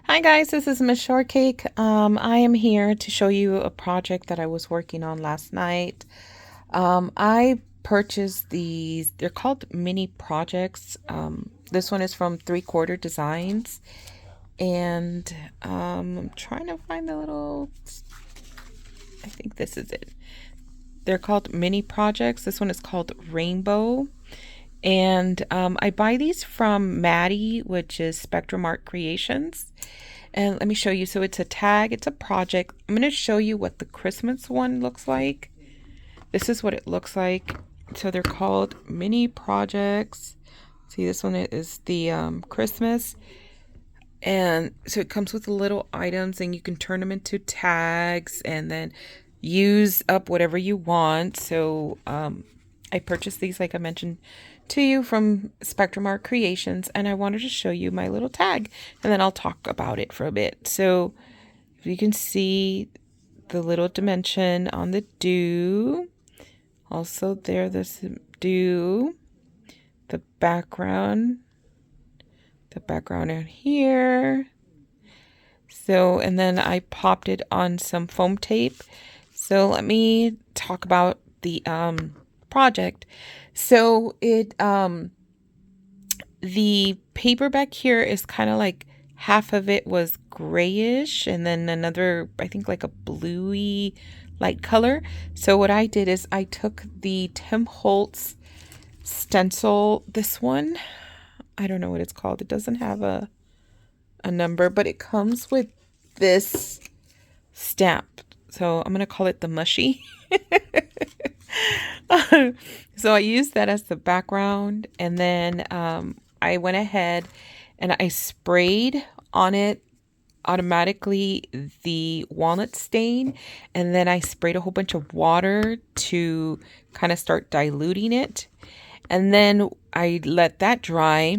Hi guys, this is Mz.Shortcake. I am here to show you a project that I was working on last night. I purchased these, they're called mini projects. This one is from 3/4 Designs, and I'm trying to find the little, I think this is it. They're called mini projects. This one is called Rainbow. And I buy these from Madi, which is Spectrum Art Creations. And let me show you. So it's a tag, it's a project. I'm going to show you what the Christmas one looks like. This is what it looks like. So they're called mini projects. See, this one is the Christmas. And so it comes with little items, and you can turn them into tags and then use up whatever you want. So I purchased these, like I mentioned to you, from Spectrum Art Creations, and I wanted to show you my little tag, and then I'll talk about it for a bit. So you can see the little dimension on the do. Also there's do, the background out here. So, and then I popped it on some foam tape. So let me talk about the project. So the paper back here is kind of like half of it was grayish, and then another, I think, like a bluey light color. So what I did is I took the Tim Holtz stencil, this one, I don't know what it's called. It doesn't have a number, but it comes with this stamp. So I'm going to call it the mushy. So I used that as the background, and then I went ahead and I sprayed on it automatically the walnut stain, and then I sprayed a whole bunch of water to kind of start diluting it, and then I let that dry.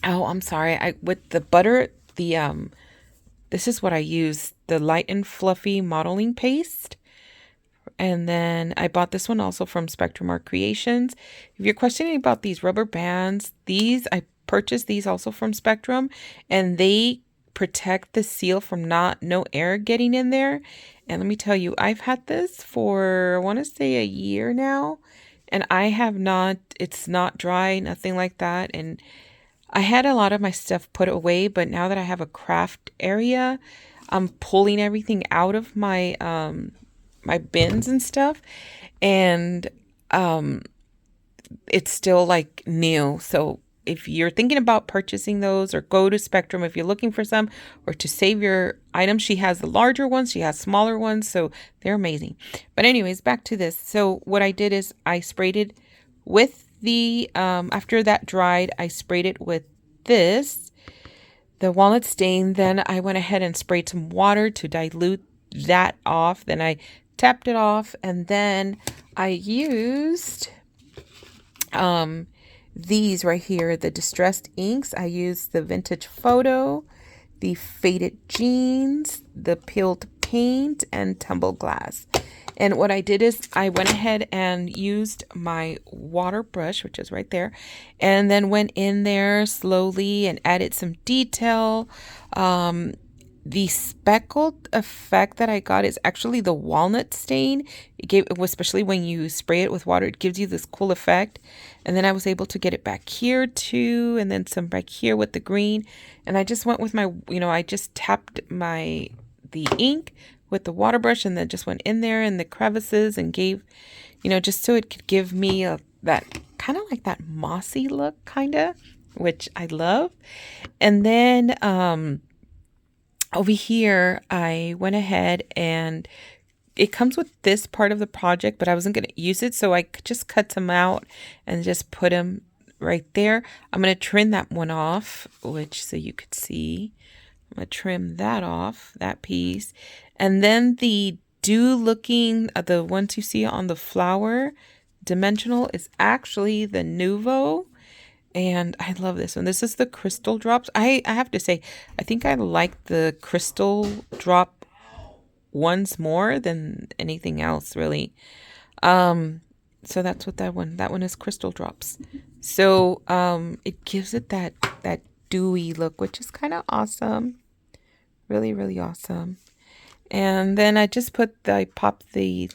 Oh, I'm sorry. With the butter, this is what I use, the Light and Fluffy modeling paste. And then I bought this one also from Spectrum Art Creations. If you're questioning about these rubber bands, I purchased these also from Spectrum, and they protect the seal from no air getting in there. And let me tell you, I've had this for, I want to say, a year now, and it's not dry, nothing like that. And I had a lot of my stuff put away, but now that I have a craft area, I'm pulling everything out of my my bins and stuff, and it's still like new. So if you're thinking about purchasing those, or go to Spectrum if you're looking for some, or to save your items, she has the larger ones, she has smaller ones, so they're amazing. But anyways, back to this. So what I did is I sprayed it with the after that dried, I sprayed it with the walnut stain. Then I went ahead and sprayed some water to dilute that off. Then I tapped it off, and then I used these right here, the distressed inks. I used the Vintage Photo, the Faded Jeans, the Peeled Paint, and Tumble Glass. And what I did is I went ahead and used my water brush, which is right there, and then went in there slowly and added some detail. The speckled effect that I got is actually the walnut stain. Especially when you spray it with water, it gives you this cool effect. And then I was able to get it back here too, and then some back here with the green. And I just went with my, I just tapped the ink with the water brush, and then just went in there in the crevices and gave, just so it could give me that kind of like that mossy look, kind of, which I love. And then over here, I went ahead, and it comes with this part of the project, but I wasn't going to use it, so I just cut some out and just put them right there. I'm going to trim that one off, so you could see. I'm going to trim that off, that piece. And then the looking, the ones you see on the flower, dimensional, is actually the Nouveau. And I love this one. This is the crystal drops. I have to say, I think I like the crystal drop ones more than anything else, really. So that's what that one is, crystal drops. So it gives it that dewy look, which is kind of awesome. Really, really awesome. And then I just I popped the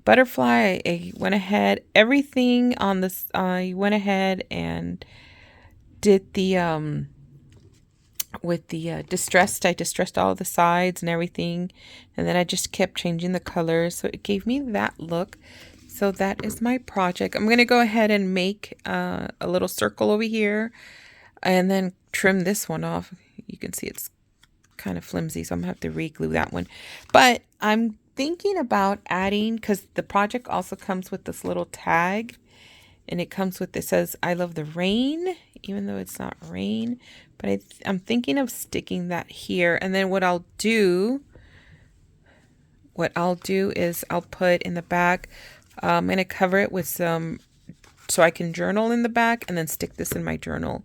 butterfly. I went ahead, everything on this, I went ahead and did the, with the I distressed all the sides and everything. And then I just kept changing the colors. So it gave me that look. So that is my project. I'm going to go ahead and make a little circle over here and then trim this one off. You can see it's kind of flimsy, so I'm going to have to re-glue that one. But I'm thinking about adding, because the project also comes with this little tag, and it comes with, it says I love the rain, even though it's not rain. But I'm thinking of sticking that here. And then what I'll do is I'll put in the back, I'm going to cover it with some, so I can journal in the back, and then stick this in my journal.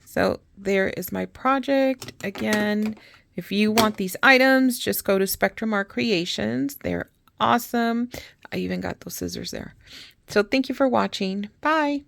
So there is my project. Again, if you want these items, just go to Spectrum Art Creations. They're awesome. I even got those scissors there. So thank you for watching. Bye.